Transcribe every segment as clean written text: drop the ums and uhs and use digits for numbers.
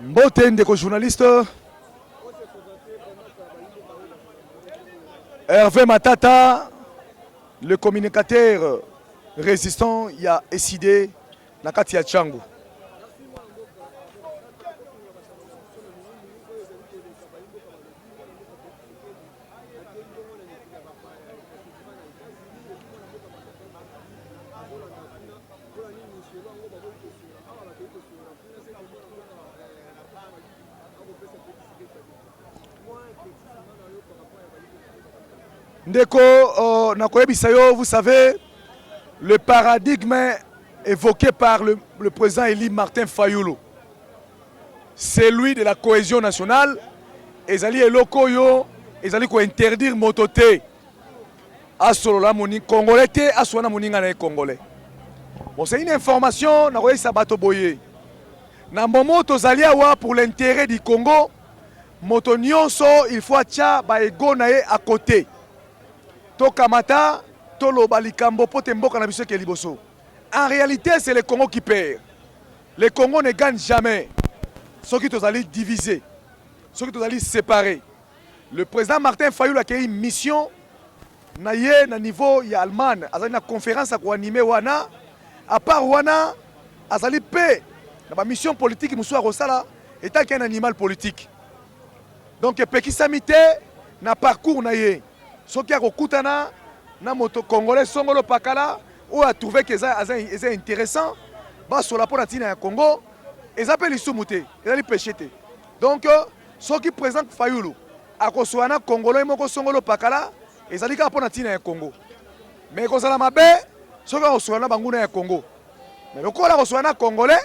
Mbote ndeko journaliste Hervé Matata, le communicateur résistant, il a décidé Nakati ya Tchangu. Ndeko Nakoyebisayo, vous savez, le paradigme évoqué par le président Elie Martin Fayoulou, c'est lui de la cohésion nationale. Ezali eloko yo, ezali ko interdire mototé. Asolola moni congolais te, aswana moninga na congolais. Bon, c'est une information na koyesa bato boye. Na momo tozali awa pour l'intérêt du Congo, moto nyonso il faut atia ba ego na ye à côté. Tokamata, toloba likambo pote mboka na biso ke liboso. En réalité, c'est le Congo qui perd. Le Congo ne gagne jamais. Ceux qui sont divisés, ceux qui sont séparés. Le président Martin Fayoulou a créé une mission na niveau ya Allemagne, a une conférence à animer wana. À part wana, azali pe na mission politique musuwa rosala étant qu'un animal politique. Donc peki samite na parcours na ye. Ceux qui ont kutana na moto congolais songolo pakala ou a trouvé que c'est intéressant, bah sur la ponatina ya Congo, ils appellent les soumouté, ils allaient pêcher. Donc ceux qui présentent Fayoulou, à Kosoana congolais moko songolo pakala, ils allaient qu'à ponatina ya Congo. Mais quand ça la mabe, ceux qui ont Kosoana banguna ya Congo. Mais le quoi la Kosoana congolais,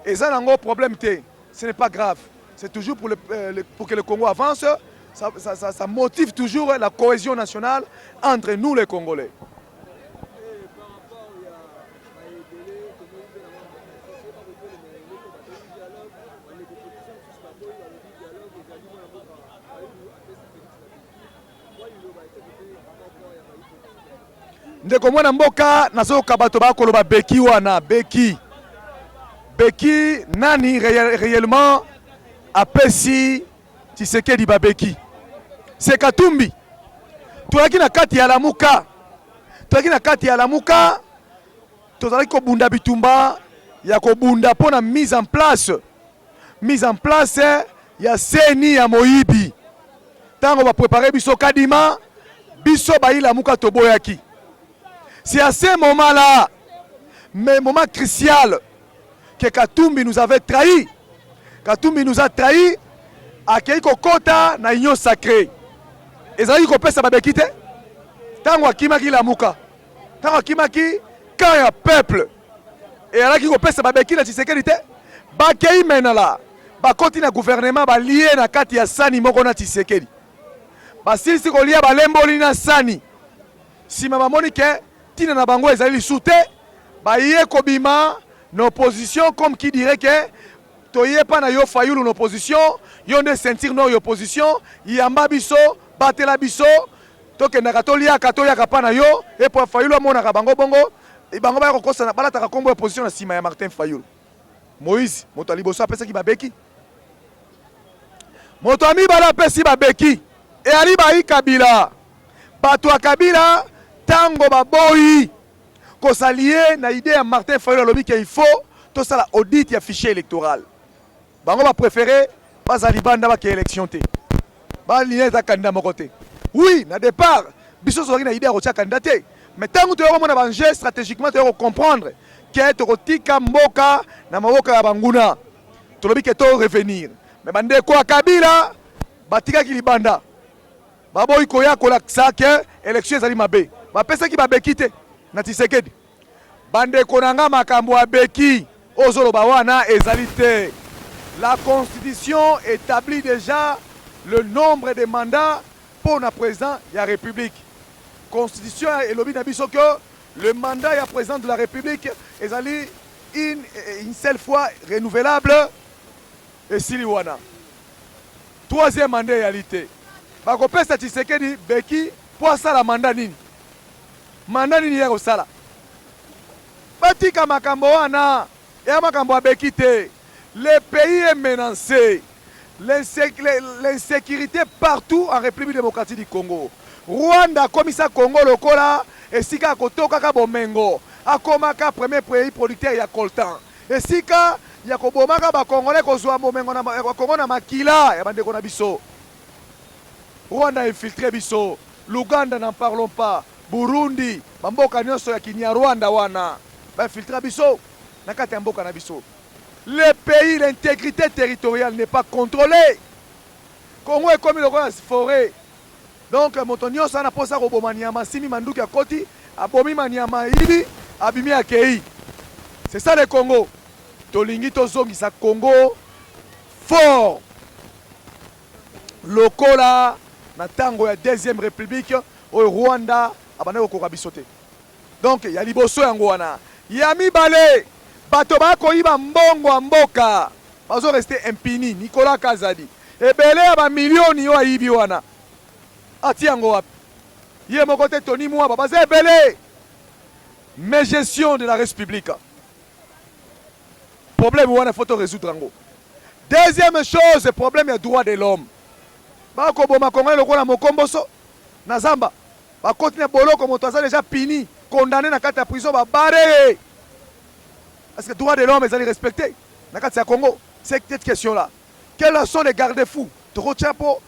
ils ont un gros problème té. Ce n'est pas grave. C'est toujours pour que le Congo avance. Ça motive toujours la cohésion nationale entre nous les Congolais. Ndeko mwana mboka nazoka bato bakoloba beki wana beki nani réellement apesi Tshisekedi babeki. C'est Katumbi. Toyaki na kati ya Lamuka. Toyaki na kati ya Lamuka. Tozali ko bunda bitumba ya ko bunda pona mise en place ya seni ya Moyibi. Tango ba préparer biso kadima, biso ba Lamuka toboyaki. C'est à ce moment-là, mais moment crucial, que Katumbi nous avait trahi. Katumbi nous a trahi à Kota na union sacrée. Ezali ko pesa babeki te. Tango akimaki Lamuka. Tango akimaki quand ya peuple. Et alaki ko pesa babeki na Tshisekedi te. Bakei menala. Ba koti na gouvernement ba lié na kati ya sani moko na Tshisekedi. Ba silisi ko lia ba lemboli na sani. Sima bamoni ke tina na bango ezali soute ba yé ko bima na opposition comme qui dirait que toye pa na yo Fayoulou na opposition, yo ne sentir no opposition, yamba biso batela biso toke na katolia pa na yo et pour Fayoulou mona ka bango bongo e bango ba ko kosa na balata ka kombo opposition na sima ya Martin Fayoulou. Moïse moto aliboso apesa ki babeki. Moto ami bala pesi babeki e ali ba Kabila. Bato ya Kabila tango baboyi ko s'allier na idée ya Martin Fayoulou lobi qu'il faut tout ça la audit ya fichier électoral. Bango ba préféré pas à libanda ba ki élection te. Ba lié za candidat moko te. Oui, na départ, biso so na idée ya candidat. Mais tant que tu as un jeu stratégiquement tu comprendre que tu rotika mboka na maboka ya banguna. Tu lobi que to revenir. Mais bande ko Kabila batika ki libanda. Baboy koya ko la que élection ezali mabe. Ba pesa ki ba bekite na Tshisekedi. Bande konanga makambo abeki ozolo bawana ezalité. La constitution établit déjà le nombre de mandats pour le président de la République. Constitution et lobby nabiso que le mandat du président de la République est allé une seule fois renouvelable et siliwana. Troisième mandat réalité. Bako pesa Tshisekedi beki pour ça la mandat nini. Mandat nini ya sala. Batika makambo wana ya makambo abeki te. Le pays est menacé. L'insécurité partout en République démocratique du Congo. Rwanda komisa Congo lokola esika kotoka ka bomengo. Akomaka premier pays producteur ya coltan. Esika ya kobomaka ba Congolais kozwa bomengo na Congo na makila ya bandeko na biso. Rwanda a infiltré biso. L'Ouganda n'en parlons pas. Burundi, bamboka nyonso ya Kinyarwanda wana. Ba infiltré biso na kati ya mboka na biso. Le pays, l'intégrité territoriale n'est pas contrôlée. Congo est comme le forêt. Donc, Motonio, ça n'a pas ça au Maniama, Simi Mandouki à Koti, Abomi Maniama Ibi, Abimi Akei. C'est ça le Congo. Tolingi Tozongi, ça Congo fort. Lokola, Natango, la deuxième république, au Rwanda, Abane au Korabisote. Donc, il y a Liboso Yangoana. Yami Balé. Bato bakoyiba mbongo mboka bazo rester impuni. Nicolas Kazadi ebele ya ba millions yo ayibi wana ati yango wapi ye moko te Tony Mwaba baza ebele. Mais gestion de la République problème wana faut résoudre yango. Deuxième chose, problème ya droit de l'homme bako boma Congolais lokola mokomboso na zamba bakoti na boloko moto aza déjà puni condamné na kati ya prison ba bare. Est-ce que les droits de l'homme sont respectés dans le Congo? C'est cette question-là. Quels sont les garde-fous? Trochapo,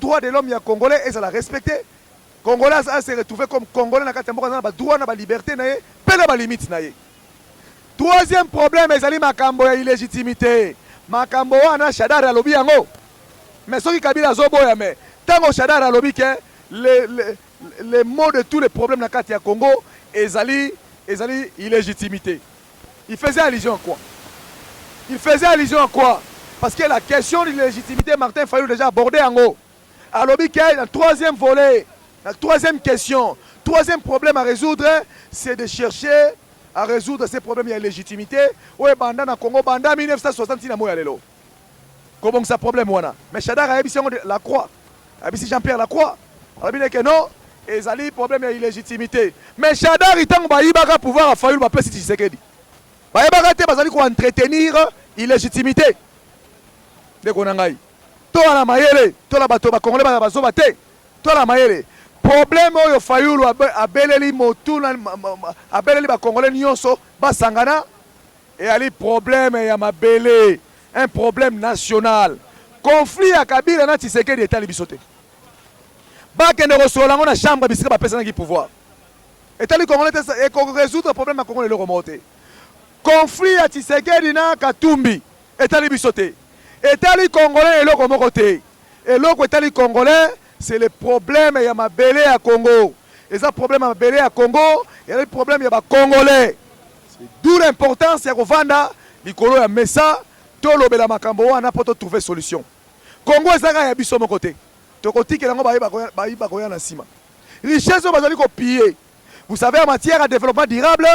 droits de l'homme, il y a Congolais, et ça l'a respecté. Congolais, ça s'est retrouvé comme Congolais dans le Congo, il droit à la liberté, il y a limite. Troisième problème, il y a Makambo et illégitimité. Makambo, on a Chadar à lobby. Mais ceux qui Kabila Zobo, mais tant que Chadar à lobby, les mots de tous les problèmes dans le Congo, ils ont illégitimité. Il faisait allusion à quoi? Il faisait allusion à quoi? Parce que la question de légitimité, Martin Fayulu déjà abordé en haut. Alors, le troisième volet, la troisième question, troisième problème à résoudre, c'est de chercher à résoudre ces problèmes de légitimité. Oui, Banda na Congo, Banda 1960, il y a comment ça problème? Mais Chadar a dit la croix. A dit Jean-Pierre Lacroix. A dit que non, et ça a problème de légitimité. Mais Chadar, il a pouvoir à Fayulu, il si tu sais qu'il dit. Bazali ko entretenir illégitimité de konangai to la mayele to la bato ba Congolais ba bazoba te to la mayele problème oyo Fayulu abeleli motuna abeleli ba Congolais nyonso basangana et ali problème ya mabele un problème national conflit ya Kabila na Tshisekedi etali bisote ba kende rosola ngona chambre bisika ba pesa na ki pouvoir etali Congolais et ko résoudre problème ya Congolais le remonter. Conflit à Tshisekedi na Katumbi etali bisote etali Congolais eloko moko te eloko etali Congolais c'est le problème ya mabele ya Congo et ça problème ya mabele ya Congo et le problème ya ba Congolais c'est d'où l'importance ya kovanda likolo ya mesa to lobela makambo wana poto trouver solution. Congo ezaka ya biso moko te tokotikela ngo bayiba koya na sima richesse bazali ko piller. Vous savez en matière de développement durable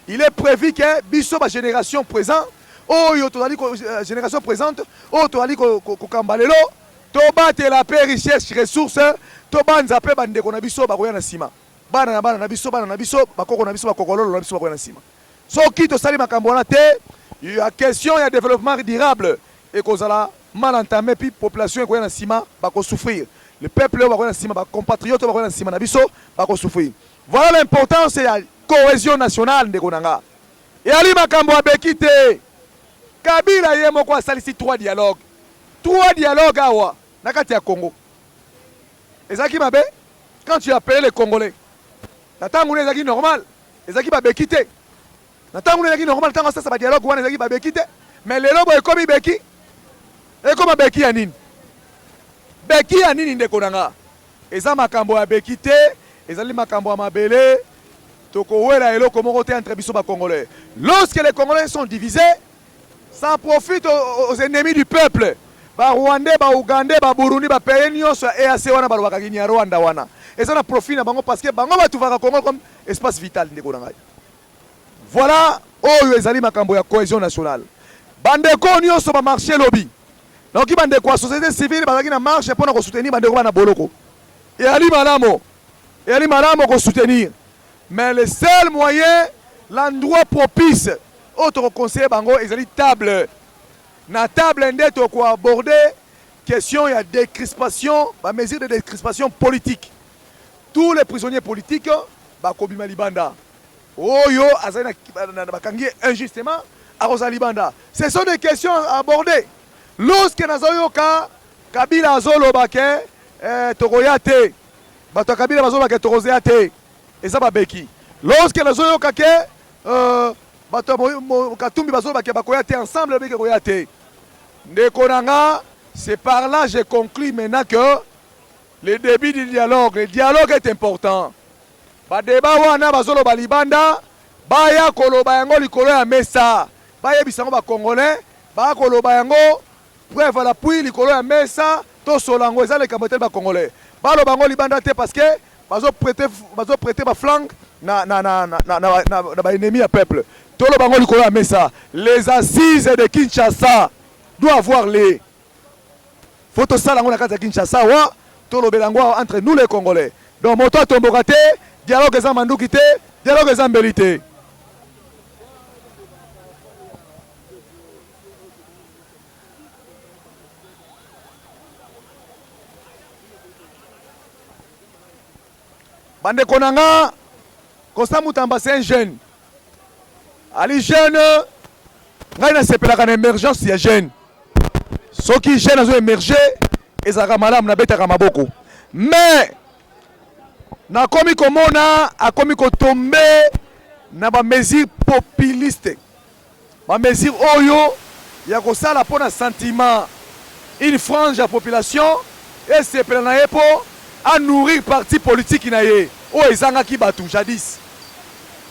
il est prévu que biso ba génération présente, génération présente, ko kambalelo, to bate la paix richesse ressources, to banza pe bande ko na biso ba koya na sima. Bana na biso ba koko na biso ba kokololo na biso ba koya na sima. So ki to sali makambo na te, il y a question ya développement durable et kozala mal entamé puis population ko na sima ba ko souffrir. Le peuple ba koya na sima ba compatriotes ba koya na sima na biso ba ko souffrir. Voilà l'importance ya cohésion nationale de Konanga. Et Ali Makambo Abekite, Kabila yemo kwa salisi trois dialogues. Trois dialogues awa, nakati ya Congo. Ezaki mabe, quand tu appelles les Congolais, natangu ezaki normal, ezaki babekite. Natangu ezaki normal, tango ça ba dialogue wana ezaki babekite. Mais les lobo ekomi beki. Ekoma beki ya nini? Beki ya nini nde Konanga? Eza Makambo Abekite, ezali Makambo ya mabele. Entre Congolais. Lorsque les Congolais sont divisés, ça profite aux ennemis du peuple. Ba Rwandais, ba Ougandais, ba Burundi, ba pays nyonso EAC wana ba bakaki Rwanda wana. Et ça na profit na bango parce que bango ba tuvaka Congo comme espace vital ndeko na ngai. Voilà oyo ezali makambo ya cohésion nationale. Bandeko nyonso ba marché lobby. Donc bandeko la société civile bazaki na marche pour na soutenir bandeko bana boloko. Et ali malamo ko soutenir. Mais le seul moyen, l'endroit propice, autre conseiller bango, ils ont dit table. na table ndeto ko aborder question ya décrispation, ba mesure de décrispation politique. Tous les prisonniers politiques bakobima libanda. Oyo azana bakangi injustement à libanda. Ce sont des questions abordées. Lorsque nazoyoka Kabila azoloba ke tokoyate bato Kabila bazoloba ke tokozeyate eza babeki. Lorsque nazoyoka ke bato Katumbi bazoloba ke bakoyate ensemble beke koyate. Ndeko nanga, c'est par là j'ai conclu maintenant que le début du dialogue, le dialogue est important. Ba débat wana bazoloba libanda baya koloba yango likolo ya mesa. Baya bisango ba congolais ba koloba yango preuve la puis likolo ya mesa to solango eza le kamotel ba congolais. Ba lo bango libanda te parce que bazo prêter ba flanc na ba ennemi ya peuple. To lo bango likolo ya mesa. Les assises de Kinshasa doivent avoir les photo sala ngona kata Kinshasa wa to lo belango entre nous les Congolais. Donc moto tomboka te, dialogue eza manduki te, dialogue eza mbelité. Bande konanga Constant Mutamba c'est un jeune. Ali jeune ngai na sepelaka na émergence ya jeune. Ceux qui jeune azo émerger ezaka malamu na betaka maboko. Mais na komi komona akomi kotombe na ba mesure populiste. Ba mesure oyo ya kosala pona sentiment une frange ya population et sepela na yepo à nourrir parti politique na ye o ezanga ki batu jadis.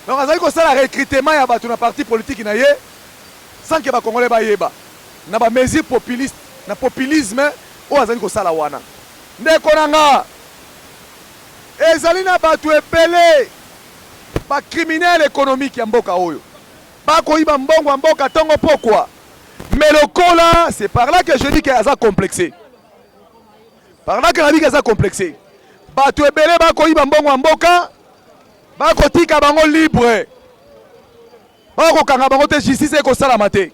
Donc azali ko sala recrutement ya batu na parti politique na ye sans que ba congolais ba yeba na ba mesure populiste na populisme o azali ko sala wana. Ndeko nanga ezali na batu ebele ba criminel économique ya mboka oyo. Ba ko iba mbongo ya mboka tongo pourquoi? Mais le cola, c'est par là que je dis qu'il y a ça complexé. Par là que je dis qu'il y a ça complexé. Batu ebele bako iba mbongo ya mboka, bako tika bango libre. Bako kanga bango te justice eko sala te.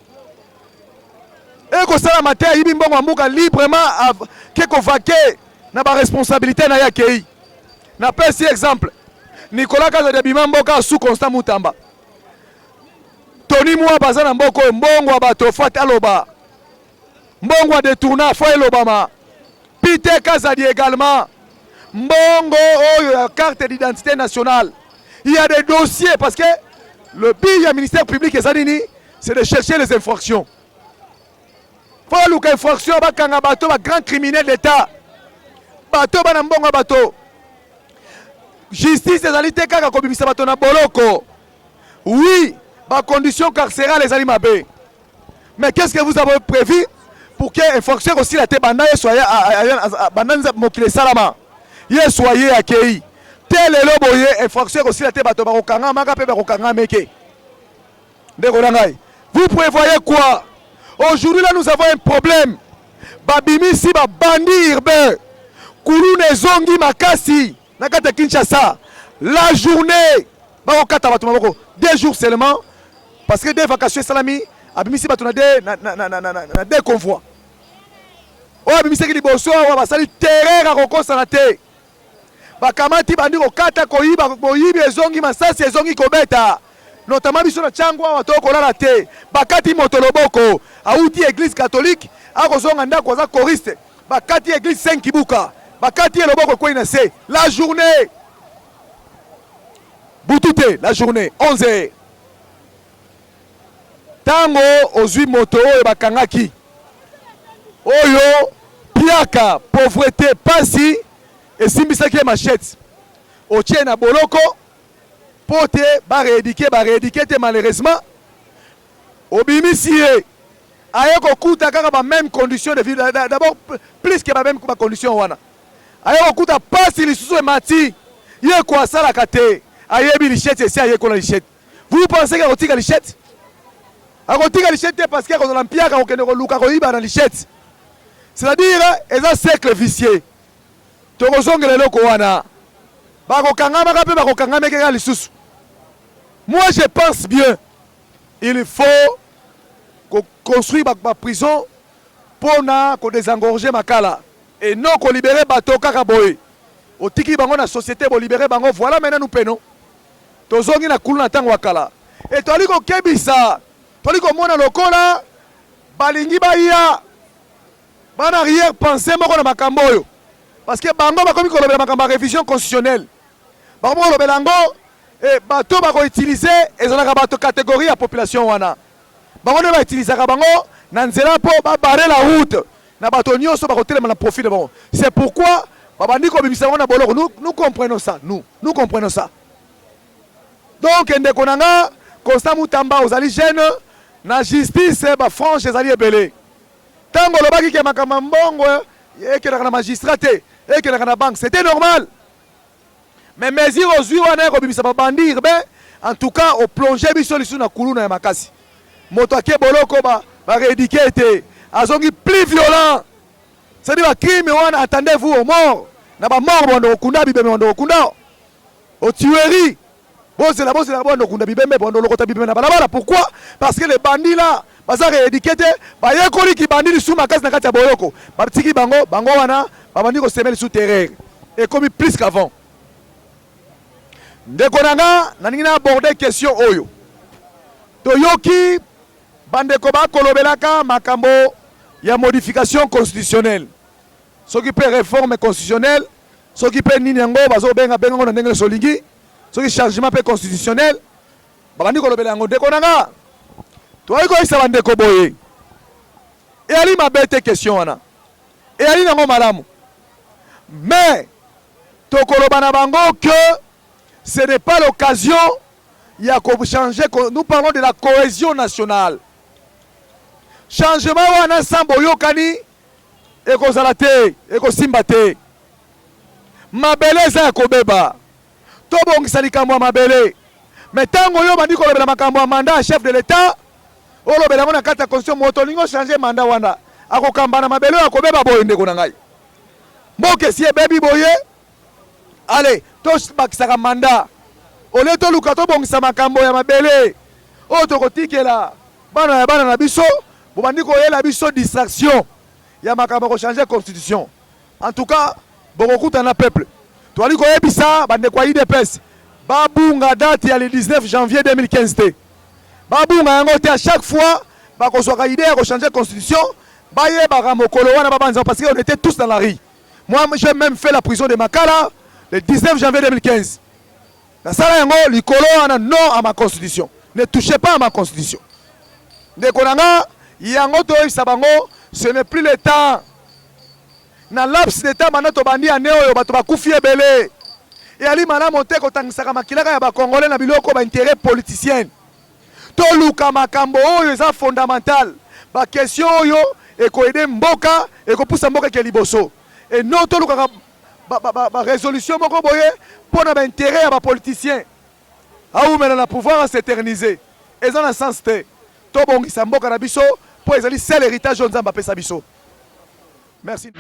Eko sala mate ibi mbongo ya mboka librement keko vaquer na ba responsabilité na ya kei. Na pesi exemple. Nicolas Kazadi bima mboka sous Constant Mutamba. Tony Mwa bazana mboko mbongo abato fat aloba. Mbongo de tourna fo elobama. Peter Kazadi également. Mbongo oyo la carte d'identité nationale. Il y a des dossiers parce que le but du ministère public et Zanini, c'est de chercher les infractions. Faut luka infraction bakanga bato ba grand criminel d'État. Bato bana mbongo bato. Justice ezali te kaka kobimisa bato na boloko. Oui, ba conditions carcérales ezali mabe. Mais qu'est-ce que vous avez prévu pour que infraction aussi la te banda soyez bandanza mokile salama. Ye soyez accueillis. Tel est le boye infraction aussi la te bato ba kokanga maka pe ba kokanga meke. Ndeko nangai. Vous prévoyez quoi? Aujourd'hui là nous avons un problème. Babimi si ba bandi urbain. Kulune zongi makasi. Nakata Kinshasa, la journée, 2 jours seulement, parce que des vacations salami, abimisi batuna des convois. O abimisi ki liboso wa basali terrain à roko sanate. Bakamati bandi ko kata ko yiba boyibi ezongi masasi ezongi kobeta. Notamment biso na changwa wato ko lala te. Bakati motoloboko, auti église catholique, akozonga ndako za choriste. Bakati église 5 kibuka. Bakati eloboko ko inase la journée Boutouté la journée 11h tango ozwi moto oyo bakangaki oyo piaka pauvreté pasi esimbisaki machette otie na boloko pote ba réédiquer te malheureusement obimisi aye kokuta kaka ba même condition de vie d'abord plus que ba même condition wana. Aye okuta pasi lisusu emati ye kwa sala kate ayebi lichette esi aye kona lichette. Vous pensez que akotika lichette? Akotika lichette parce que akozala mpiaka okende koluka koyiba na lichette. C'est-à-dire eza cercle vicieux. Tokozongela eloko wana. Bakokangama mpe bakokangama keka lisusu. Moi je pense bien il faut construire ma prison pour na désengorger makala et non qu'on libérer bateau kaka boye otiki bango na société bo libérer bango voilà maintenant nous penons tozongi na kulu na tango wakala et toli ko kebisa toli ko mona lokola balingi baya bana arrière penser moko na makambo yo parce que bango bakomi ko lobela makambo révision constitutionnelle bango lobela ngo et bateau bako utiliser ezalaka bateau catégorie ya population wana bango ne ba utiliser ka bango na nzela po ba barrer la route na bateau nyonso bako telema na profit de bango. C'est pourquoi babandi ko bimisa na boloko nous comprenons ça nous comprenons ça. Donc ndeko nanga Constant Mutamba ozali jeune na justice ba franche ezali ebele tango lobaki ke makamba mbongo ekelaka na magistrat te ekelaka na banque c'était normal mais mesure ozwi wana ko bimisa babandi en tout cas au plonger biso lisu na kuluna ya makasi moto ake boloko ba rééduquer te azongi plus violent c'est-à-dire ba crime wana attendez-vous au mort na ba mort bondo kunda bibeme bondo kunda au tuerie c'est la bondo kunda bibeme bondo lokota bibeme na balabala. Pourquoi? Parce que les bandits là baza rééduquer te ba yekoli ki bandit lisu makasi na kati ya boloko ba tiki bango wana ba bandi ko semer sous terrain et comme plus qu'avant. Ndeko nanga naningi na aborder question oyo toyoki bandeko ba kolobelaka makambo ya modification constitutionnelle soki pe réforme constitutionnelle soki pe nini yango bazo benga ngo na ndenge solingi soki changement pe constitutionnel bakandi kolobela yango ndeko nanga toyi ko isa bandeko boye et ali mabete question wana et ali nango malamu mais tokoloba na bango que ce n'est pas l'occasion il y a qu'on changer. Nous parlons de la cohésion nationale. Changement wana sambo yokani eko zalate eko simbate mabele za kobeba to bongisa likambo mabele mais tango yo bandi kolobela makambo mandat chef de l'état olobela ngona kata constitution moto lingo changer mandat wana akokamba na mabele akobeba boye ndeko na ngai mboke si bebi boye allez to bakisaka mandat ole to luka to bongisa makambo ya mabele o to kotikela bana na biso bobandi ko yela biso distraction ya makambo ko changer constitution. En tout cas bokokuta na peuple to ali ko yebisa bande kwa IDPS babunga date ya le 19 janvier 2015 te babunga yango te à chaque fois bakozwaka idée ya ko changer constitution baye baka mokolo wana babanza parce qu'on était tous dans la rue. Moi j'ai même fait la prison de Makala le 19 janvier 2015. La sala yango likolo ana non à ma constitution. Ne touchez pas à ma constitution. Ndeko nanga yango to isabango ce n'est plus le temps. Na laps de temps manato bandi ane oyo bato bakufi ebele. Et ali mana monte ko tangisaka makilaka ya ba congolais na biloko ba intérêt politicien. To luka makambo oyo eza fondamental. Ba question oyo eko aider mboka eko poussa mboka ke liboso. Et non to luka ba résolution moko boye pour na ba intérêt ya ba politicien. Aou mena na pouvoir s'éterniser. Et dans un sens te to bongisa mboka na biso pour ezali seul héritage nzamba pesa biso. Merci.